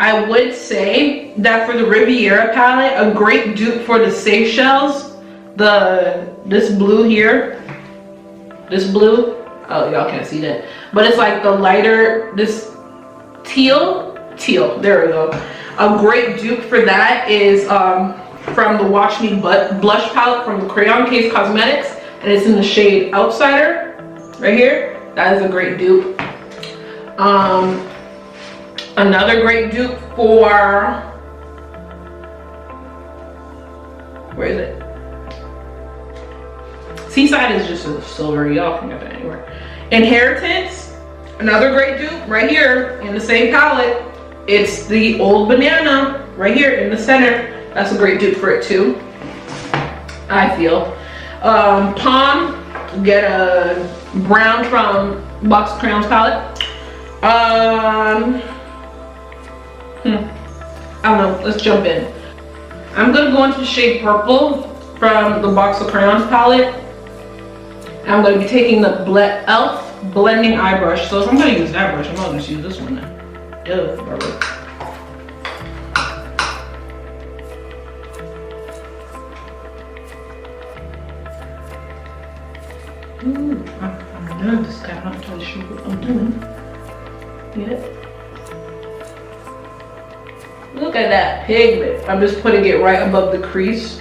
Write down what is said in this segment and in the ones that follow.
I would say that for the Riviera palette, a great dupe for the Seychelles, this blue here, this blue, oh y'all can't see that, but it's like the lighter, this teal, there we go. A great dupe for that is from the Watch Me blush palette from the Crayon Case Cosmetics, and it's in the shade Outsider, right here. That is a great dupe. Another great dupe for, where is it? Seaside is just a silver, y'all can get that anywhere. Inheritance, another great dupe right here in the same palette. It's the Old Banana right here in the center. That's a great dupe for it too, I feel. Palm, get a brown from Box of Crayons palette. I don't know, let's jump in. I'm gonna go into the shade Purple from the Box of Crayons palette. I'm gonna be taking the e.l.f. blending eye brush. So if I'm gonna use that brush, I'm not gonna use this one then. Duh, Barbara. Ooh, I'm nervous, guys. I'm not totally sure what I'm doing. Yeah. Look at that pigment. I'm just putting it right above the crease.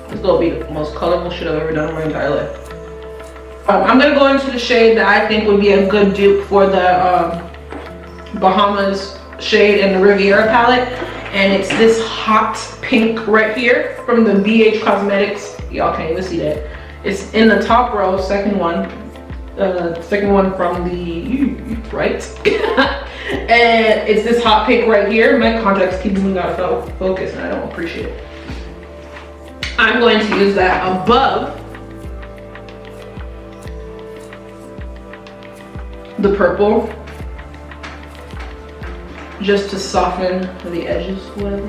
It's gonna be the most colorful shit I've ever done in my entire life. I'm gonna go into the shade that I think would be a good dupe for the Bahamas shade in the Riviera palette. And it's this hot pink right here from the BH Cosmetics. Y'all can't even see that. It's in the top row, second one from the right. And it's this hot pink right here. My contacts keep moving out of focus and I don't appreciate it. I'm going to use that above the purple, just to soften the edges, whatever.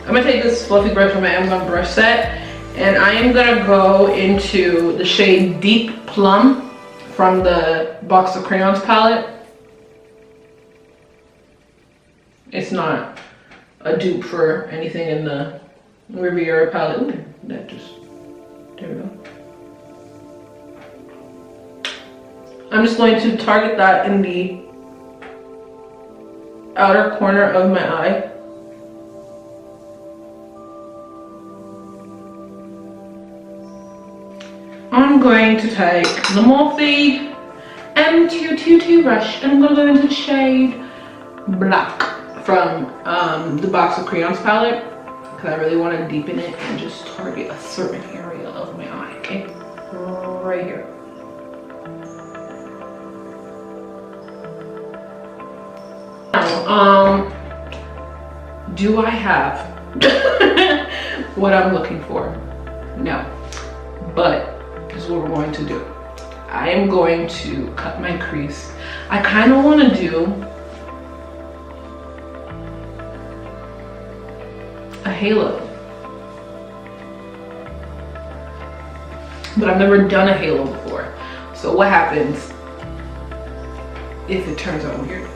I'm gonna take this fluffy brush from my Amazon brush set, and I am gonna go into the shade Deep Plum from the Box of Crayons palette. It's not a dupe for anything in the Riviera palette. Ooh, that just, there we go. I'm just going to target that in the outer corner of my eye. I'm going to take the Morphe M222 brush and I'm going to go into the shade Black from the Box of Crayons palette, because I really want to deepen it and just target a certain area of my eye, okay? Right here. Now, do I have what I'm looking for? No, but this is what we're going to do. I am going to cut my crease. I kind of want to do a halo, but I've never done a halo before. So what happens if it turns out weird?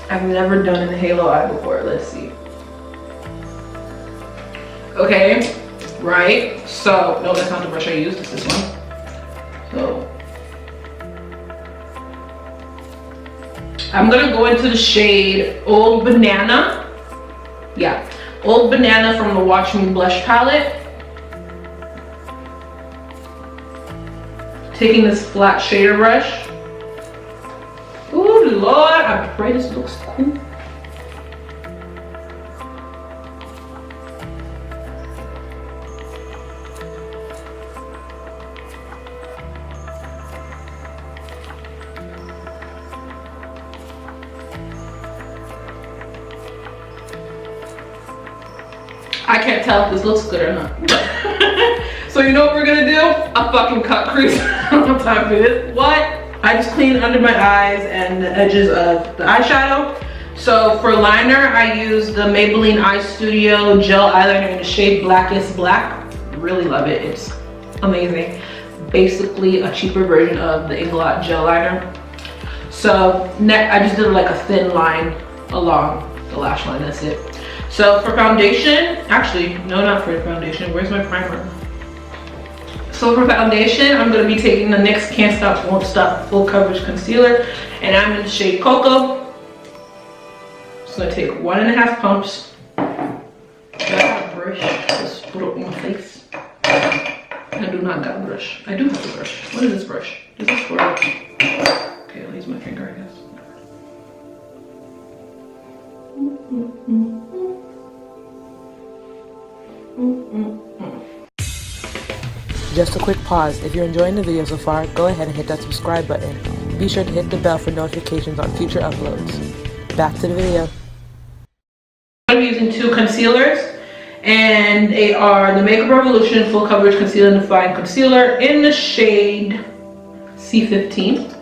I've never done a halo eye before. Let's see. Okay, right, so, no, that's not the brush I used, it's this one. So, I'm gonna go into the shade Old Banana. Yeah, Old Banana from the Watch Me blush palette. Taking this flat shader brush. Ooh, Lord, I pray this looks cool. I can't tell if this looks good or not. So you know what we're gonna do? A fucking cut crease on top of this. What? I just cleaned under my eyes and the edges of the eyeshadow. So for liner, I use the Maybelline Eye Studio gel eyeliner in the shade Blackest Black. Really love it, it's amazing. Basically a cheaper version of the Inglot gel liner. So I just did like a thin line along the lash line, that's it. So for foundation, actually, no, not for foundation, where's my primer? So for foundation, I'm gonna be taking the NYX Can't Stop, Won't Stop Full Coverage Concealer, and I'm in the shade Cocoa. Just gonna take 1.5 pumps. I got a brush, just put it on my face. I do not got a brush. I do have a brush. What is this brush? Is this for? Okay, I'll use my finger, I guess. Just a quick pause. If you're enjoying the video so far, go ahead and hit that subscribe button. Be sure to hit the bell for notifications on future uploads. Back to the video. I'm using 2 concealers, and they are the Makeup Revolution Full Coverage Concealer and Define Concealer in the shade C15.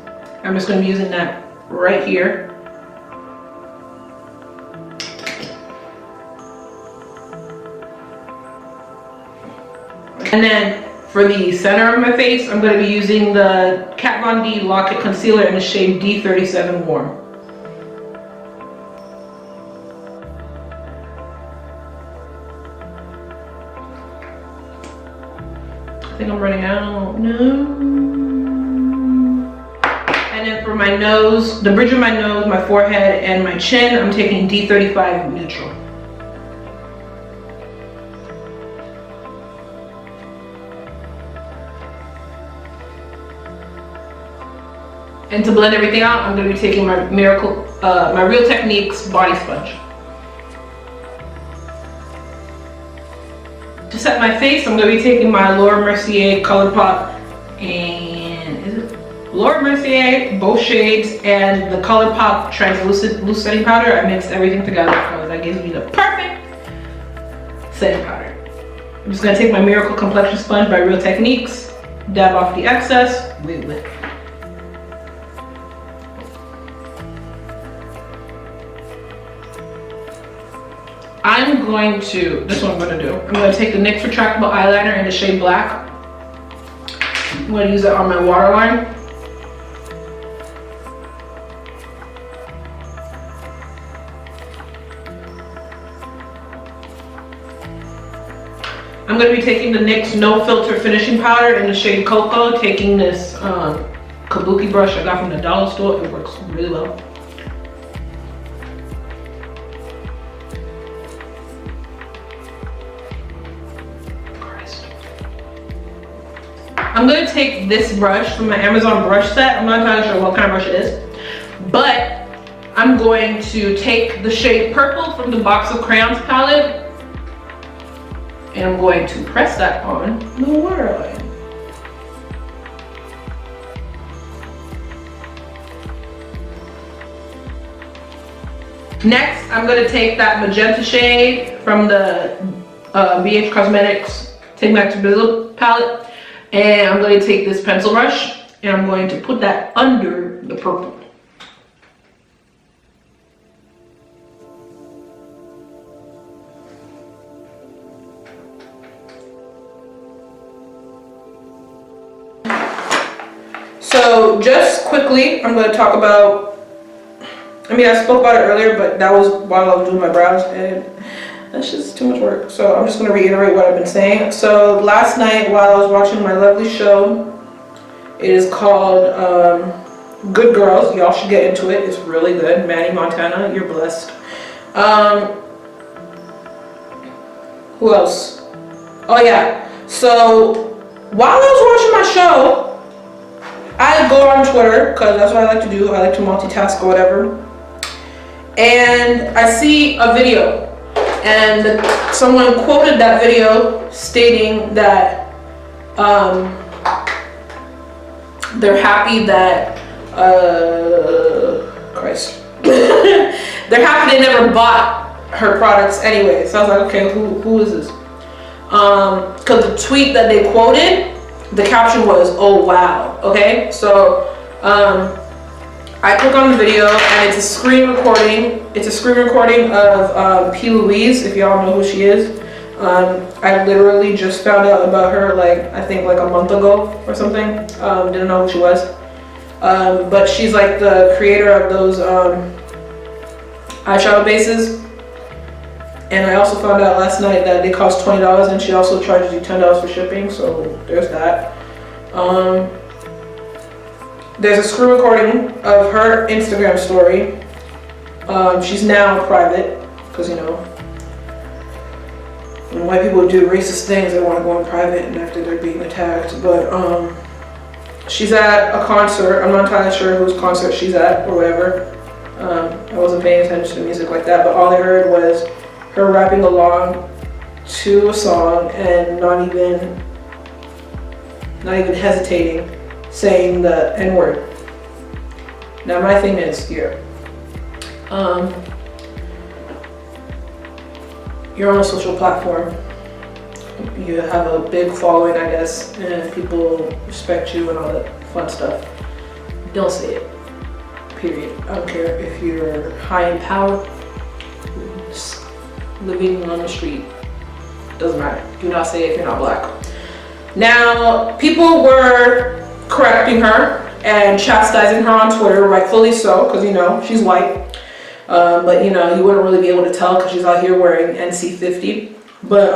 I'm just going to be using that right here. And then for the center of my face, I'm going to be using the Kat Von D Lock-It Concealer in the shade D37 Warm. I think I'm running out. No. And then for my nose, the bridge of my nose, my forehead, and my chin, I'm taking D35 Neutral. And to blend everything out, I'm going to be taking my my Real Techniques body sponge. To set my face, I'm going to be taking my Laura Mercier ColourPop, and is it Laura Mercier, both shades, and the ColourPop translucent loose setting powder. I mixed everything together because that gives me the perfect setting powder. I'm just going to take my Miracle Complexion Sponge by Real Techniques, dab off the excess. Wait. I'm going to, this is what I'm going to do. I'm going to take the NYX Retractable Eyeliner in the shade Black. I'm going to use it on my waterline. I'm going to be taking the NYX No Filter Finishing Powder in the shade Cocoa, taking this kabuki brush I got from the dollar store. It works really well. I'm going to take this brush from my Amazon brush set. I'm not entirely sure what kind of brush it is, but I'm going to take the shade Purple from the Box of Crayons palette, and I'm going to press that on the waterline. Next, I'm going to take that magenta shade from the BH Cosmetics Take Back to Brazil palette, and I'm going to take this pencil brush and I'm going to put that under the purple. So just quickly, I'm going to talk about, I spoke about it earlier, but that was while I was doing my brows, and that's just too much work. So I'm just going to reiterate what I've been saying. So last night while I was watching my lovely show, it is called Good Girls. Y'all should get into it. It's really good. Manny Montana, you're blessed. Who else? Oh yeah. So while I was watching my show, I go on Twitter because that's what I like to do. I like to multitask or whatever. And I see a video. And someone quoted that video stating that they're happy that, they're happy they never bought her products anyway. So I was like, okay, who is this? Because the tweet that they quoted, the caption was, oh wow, okay? So I click on the video and it's a screen recording. It's a screen recording of P. Louise, if y'all know who she is. I literally just found out about her I think like a month ago or something. Didn't know who she was. But she's like the creator of those eyeshadow bases. And I also found out last night that they cost $20 and she also charges you $10 for shipping, so there's that. There's a screen recording of her Instagram story. She's now private, because you know, when white people do racist things, they want to go in private and after they're being attacked. But she's at a concert. I'm not entirely sure whose concert she's at or whatever. I wasn't paying attention to music like that, but all I heard was her rapping along to a song and not even hesitating, saying the N-word. Now my thing is here, you're on a social platform, you have a big following, I guess, and people respect you and all that fun stuff. Don't say it, period. I don't care if you're high in power, living on the street, doesn't matter. Do not say it if you're not black. Now, people were correcting her and chastising her on Twitter, rightfully so, because you know, she's white. But you know, you wouldn't really be able to tell because she's out here wearing NC50. But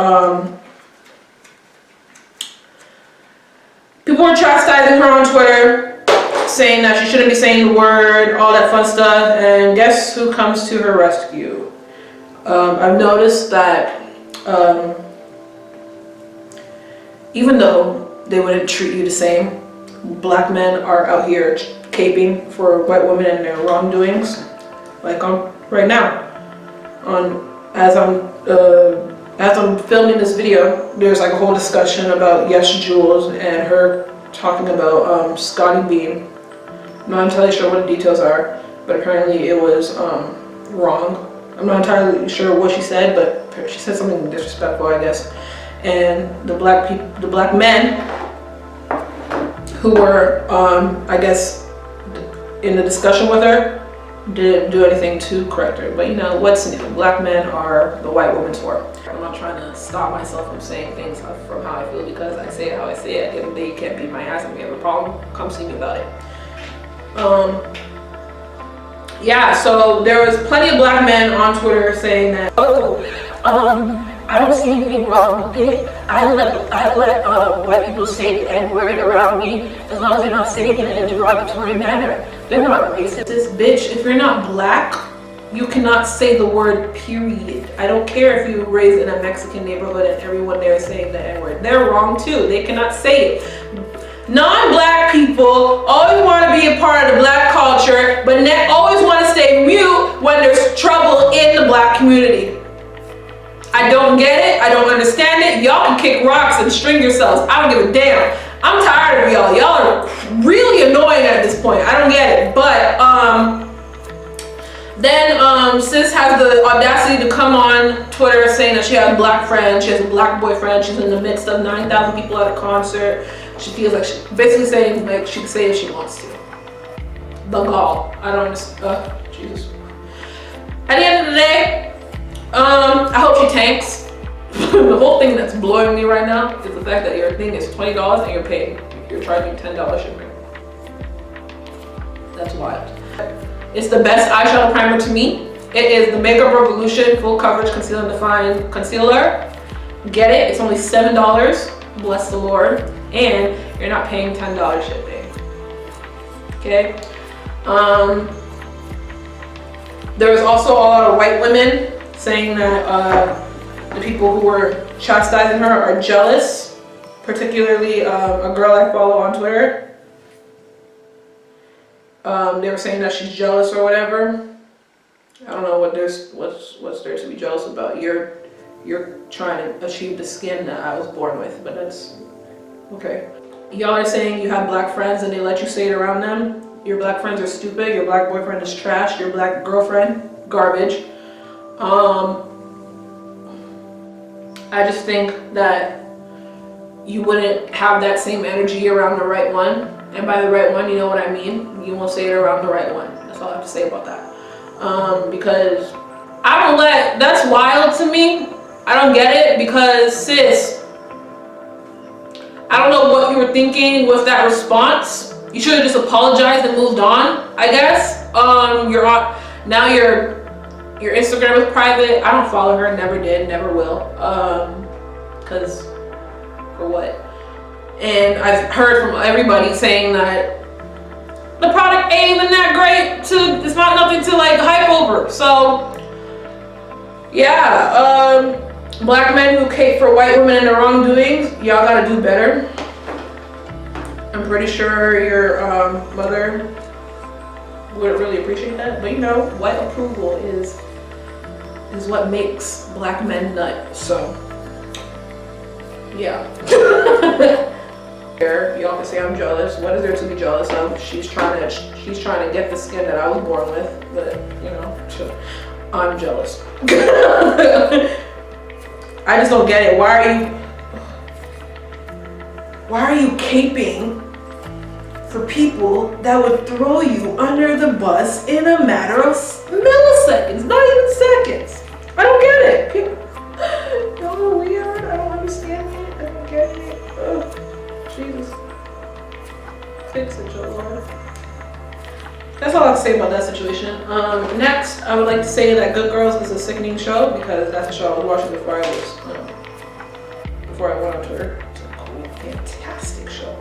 people were chastising her on Twitter, saying that she shouldn't be saying the word, all that fun stuff, and guess who comes to her rescue? I've noticed that even though they wouldn't treat you the same, black men are out here caping for white women and their wrongdoings. Like right now, as I'm filming this video, there's like a whole discussion about YESJULZ and her talking about Scotty Beam. I'm not entirely sure what the details are, but apparently it was wrong. I'm not entirely sure what she said, but she said something disrespectful, I guess. And the black men who were, I guess, in the discussion with her, didn't do anything to correct her. But you know, what's new? Black men are the white woman's whore. I'm not trying to stop myself from saying things from how I feel, because I say it how I say it. At the end of the day, you can't beat my ass. If you have a problem, come see me about it. Yeah, so there was plenty of black men on Twitter saying that, I don't see anything wrong with it. I let white people say the N-word around me as long as they're not saying it in a derogatory manner. They're not racist. this bitch, if you're not black, you cannot say the word, period. I don't care if you were raised in a Mexican neighborhood and everyone there is saying the N-word. They're wrong too. They cannot say it. Non-black people always want to be a part of the black culture, but always want to stay mute when there's trouble in the black community. I don't get it. I don't understand it. Y'all can kick rocks and string yourselves. I don't give a damn. I'm tired of y'all. Y'all are really annoying at this point. I don't get it. But then sis has the audacity to come on Twitter saying that she has black friends, she has a black boyfriend, she's in the midst of 9,000 people at a concert. She feels like basically saying like she can say if she wants to. The gall. I don't understand. Jesus. At the end of the day, I hope she tanks. The whole thing that's blowing me right now is the fact that your thing is $20 and you're charging $10 shipping. That's wild. It's the best eyeshadow primer to me. It is the Makeup Revolution Full Coverage Conceal and Define Concealer. Get it, it's only $7, bless the Lord, and you're not paying $10 shipping. Okay? There was also a lot of white women saying that the people who were chastising her are jealous, particularly a girl I follow on Twitter. They were saying that she's jealous or whatever. I don't know what's there to be jealous about. You're trying to achieve the skin that I was born with, but that's okay. Y'all are saying you have black friends and they let you say it around them. Your black friends are stupid, your black boyfriend is trash, your black girlfriend, garbage. I just think that you wouldn't have that same energy around the right one. And by the right one, you know what I mean? You won't say it around the right one. That's all I have to say about that. Because that's wild to me. I don't get it because, sis, I don't know what you were thinking with that response. You should have just apologized and moved on, I guess. Now your Instagram is private. I don't follow her, never did, never will. Because for what? And I've heard from everybody saying that the product ain't even that great. It's not nothing to like hype over. So yeah, black men who cape for white women and their wrongdoings, y'all gotta do better. I'm pretty sure your mother would really appreciate that. But you know, white approval is what makes black men nut. So yeah. Y'all can say I'm jealous. What is there to be jealous of? She's trying to get the skin that I was born with, but you know, I'm jealous. I just don't get it. Why are you caping for people that would throw you under the bus in a matter of milliseconds, not even seconds? I don't get it. Y'all are weird. I don't understand it. I don't get it. Ugh. Jesus. Fix it, Lord. That's all I have to say about that situation. Next, I would like to say that Good Girls is a sickening show because that's the show I was watching before I went on Twitter. It's a cool, fantastic show.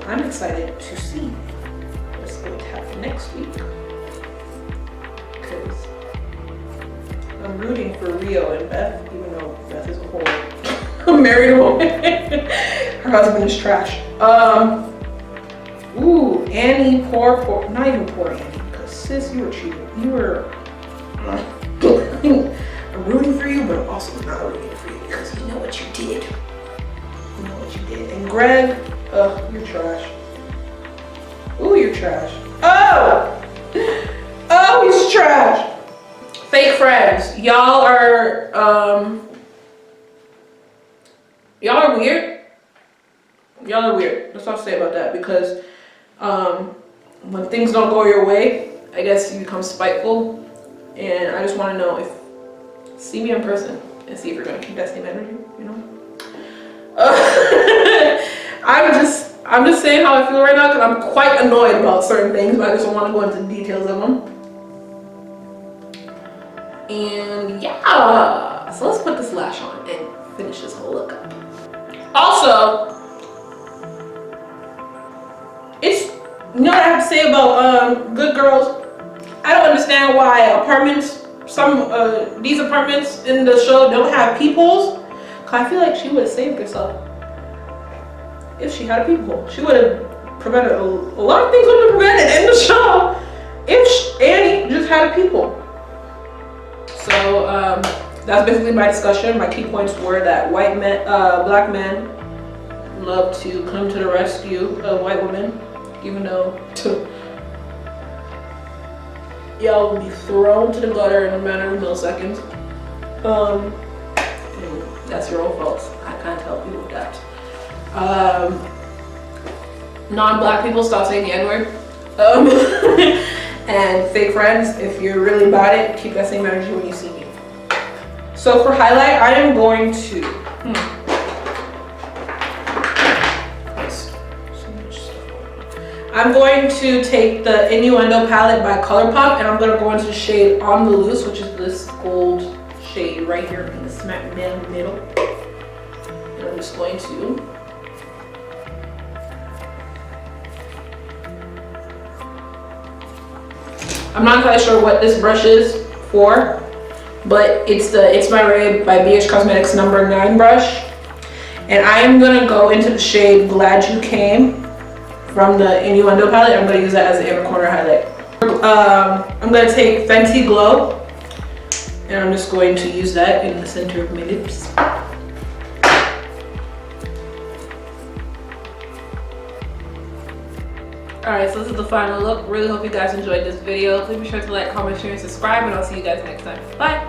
I'm excited to see what's going to happen next week because I'm rooting for Rio and Beth, even though Beth is a whore. I'm married woman. Her husband is trash. Ooh, Annie, poor, not even poor Annie, because sis, you were cheating. You were, I'm rooting for you, but I'm also not rooting for you because you know what you did. You know what you did. And Greg, you're trash. Ooh, you're trash. Oh, he's trash. Fake friends. Y'all are weird. Y'all are weird. That's all I'll say about that because when things don't go your way, I guess you become spiteful. And I just want to know see me in person and see if you're going to keep that same energy, you know? I'm just saying how I feel right now because I'm quite annoyed about certain things, but I just don't want to go into details of them. And yeah, so let's put this lash on and finish this whole look up. Also, you know what I have to say about Good Girls? I don't understand why these apartments in the show don't have peepholes. Cause I feel like she would have saved herself if she had a peephole. She would have prevented a lot of things would have been prevented in the show if Annie just had a peephole. So that's basically my discussion. My key points were that black men love to come to the rescue of white women, even though y'all will be thrown to the gutter in a matter of milliseconds. That's your own fault. I can't help you with that. Non-black people, stop saying the N-word. And fake friends, if you're really about it, keep that same energy when you see me. So for highlight, I am going to I'm going to take the Innuendo palette by ColourPop and I'm going to go into the shade On the Loose, which is this gold shade right here in the smack middle. And I'm just going to I'm not quite sure what this brush is for, but it's My Ray by BH Cosmetics number 9 brush. And I am going to go into the shade Glad You Came from the Innuendo palette. I'm going to use that as an inner corner highlight. I'm going to take Fenty Glow and I'm just going to use that in the center of my lips. Alright, so this is the final look. Really hope you guys enjoyed this video. Please be sure to like, comment, share, and subscribe, and I'll see you guys next time. Bye!